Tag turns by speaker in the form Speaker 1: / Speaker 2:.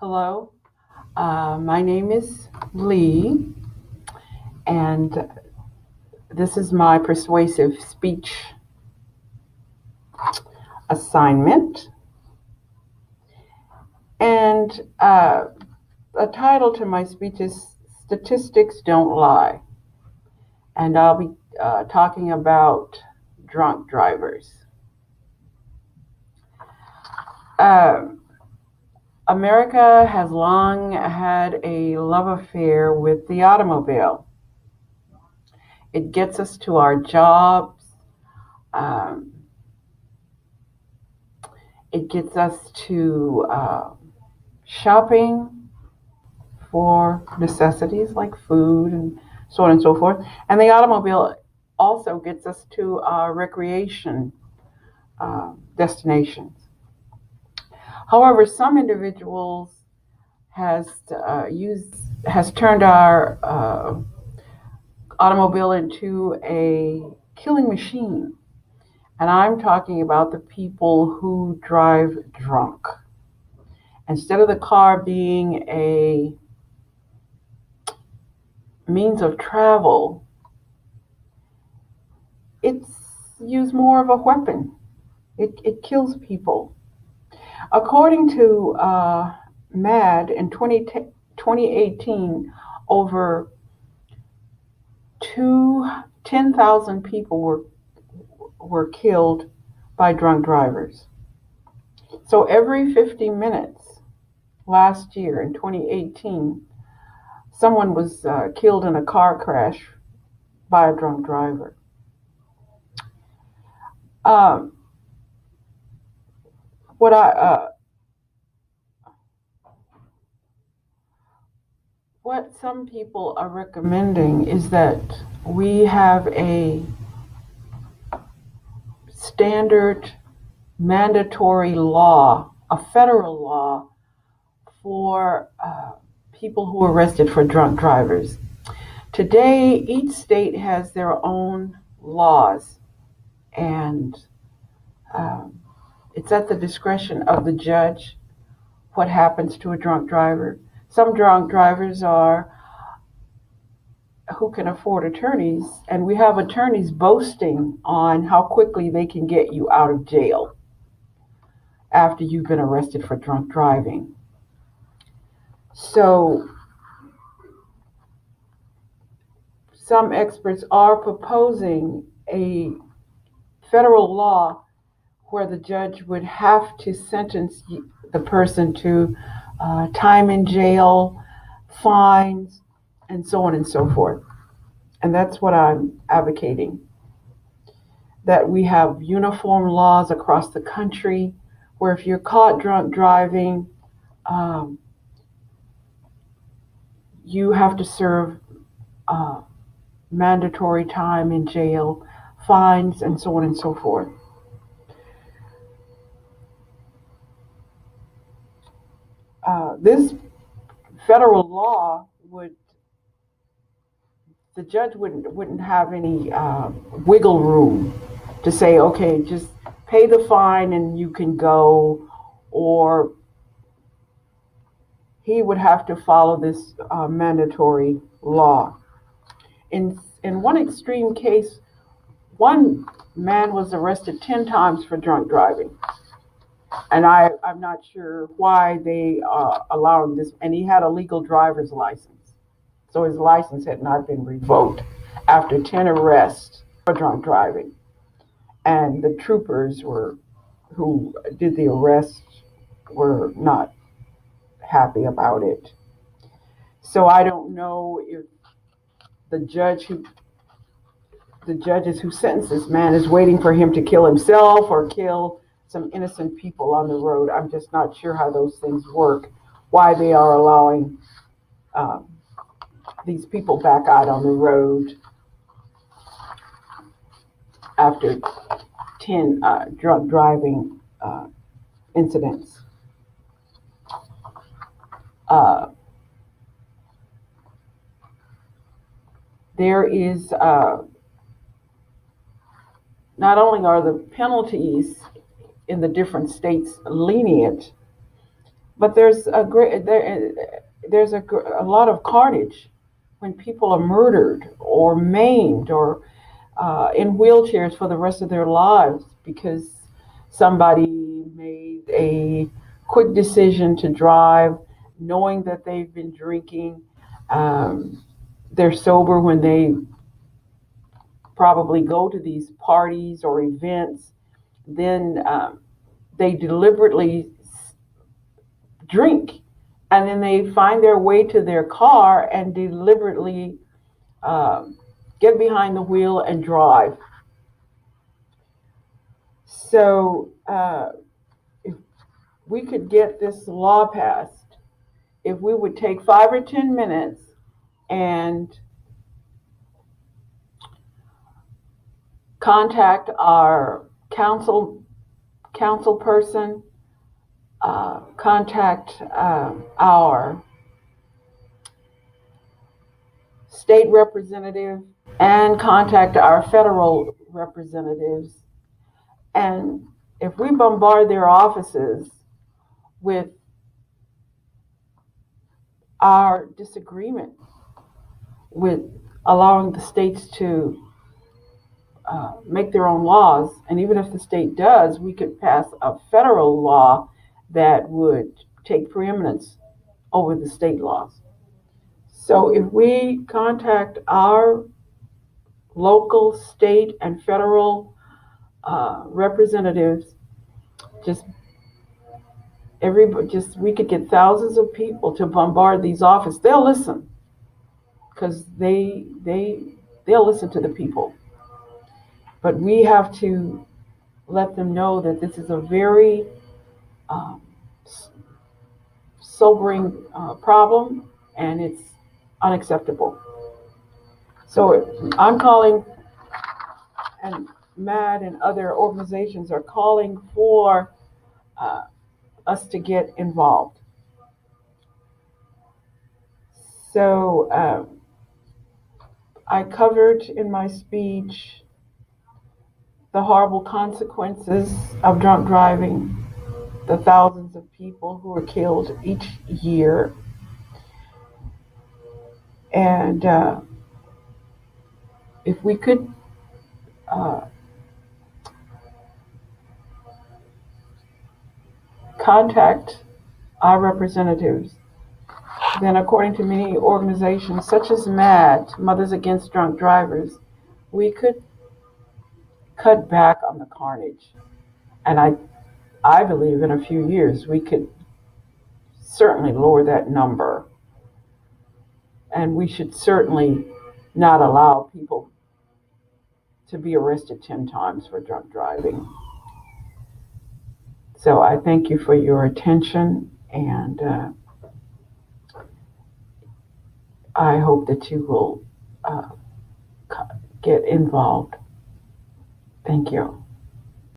Speaker 1: Hello, my name is Lee, and this is my persuasive speech assignment. And the title to my speech is Statistics Don't Lie. And I'll be talking about drunk drivers. Uh, America has long had a love affair with the automobile. It gets us to our jobs. Um, it gets us to shopping for necessities like food and so on and so forth. And the automobile also gets us to recreation destinations. However, some individuals has has turned our automobile into a killing machine. And I'm talking about the people who drive drunk. Instead of the car being a means of travel, it's used more of a weapon. It kills people. According to MAD in 2018, over 10,000 people were killed by drunk drivers. So every 50 minutes last year in 2018, someone was killed in a car crash by a drunk driver. Um, what I what some people are recommending is that we have a standard mandatory law, a federal law for people who are arrested for drunk drivers. Today, each state has their own laws, and um, it's at the discretion of the judge what happens to a drunk driver. Some drunk drivers are who can afford attorneys, and we have attorneys boasting on how quickly they can get you out of jail after you've been arrested for drunk driving. So some experts are proposing a federal law where the judge would have to sentence the person to time in jail, fines, and so on and so forth. And that's what I'm advocating, that we have uniform laws across the country where if you're caught drunk driving, um, you have to serve uh, mandatory time in jail, fines, and so on and so forth. This federal law would the judge wouldn't have any wiggle room to say, okay, just pay the fine and you can go, or he would have to follow this mandatory law. In one extreme case, one man was arrested 10 times for drunk driving. And I'm not sure why they are allowing this. And he had a legal driver's license. So his license had not been revoked after 10 arrests for drunk driving. And the troopers who did the arrest were not happy about it. So I don't know if the judge who the judges who sentenced this man is waiting for him to kill himself or kill some innocent people on the road. I'm just not sure how those things work, why they are allowing um, these people back out on the road after 10 drunk driving incidents. Uh, there is not only are the penalties in the different states lenient, But there's a lot of carnage when people are murdered or maimed or in wheelchairs for the rest of their lives because somebody made a quick decision to drive knowing that they've been drinking. Um, they're sober when they probably go to these parties or events. Then they deliberately drink and then they find their way to their car and deliberately um, get behind the wheel and drive. So if we could get this law passed, if we would take 5 or 10 minutes and contact our council person, contact our state representative, and contact our federal representatives. And if we bombard their offices with our disagreement with allowing the states to make their own laws, and even if the state does, we could pass a federal law that would take preeminence over the state laws. So if we contact our local, state, and federal representatives, just everybody, just we could get thousands of people to bombard these offices. They'll listen because they'll listen to the people. But we have to let them know that this is a very um, sobering problem and it's unacceptable. So I'm calling, and MAD and other organizations are calling for uh, us to get involved. So I covered in my speech the horrible consequences of drunk driving, the thousands of people who are killed each year, and if we could uh, contact our representatives, then according to many organizations such as MAD, Mothers Against Drunk Drivers, we could cut back on the carnage. And I believe in a few years we could certainly lower that number. And we should certainly not allow people to be arrested 10 times for drunk driving. So I thank you for your attention, and I hope that you will uh, get involved. Thank you.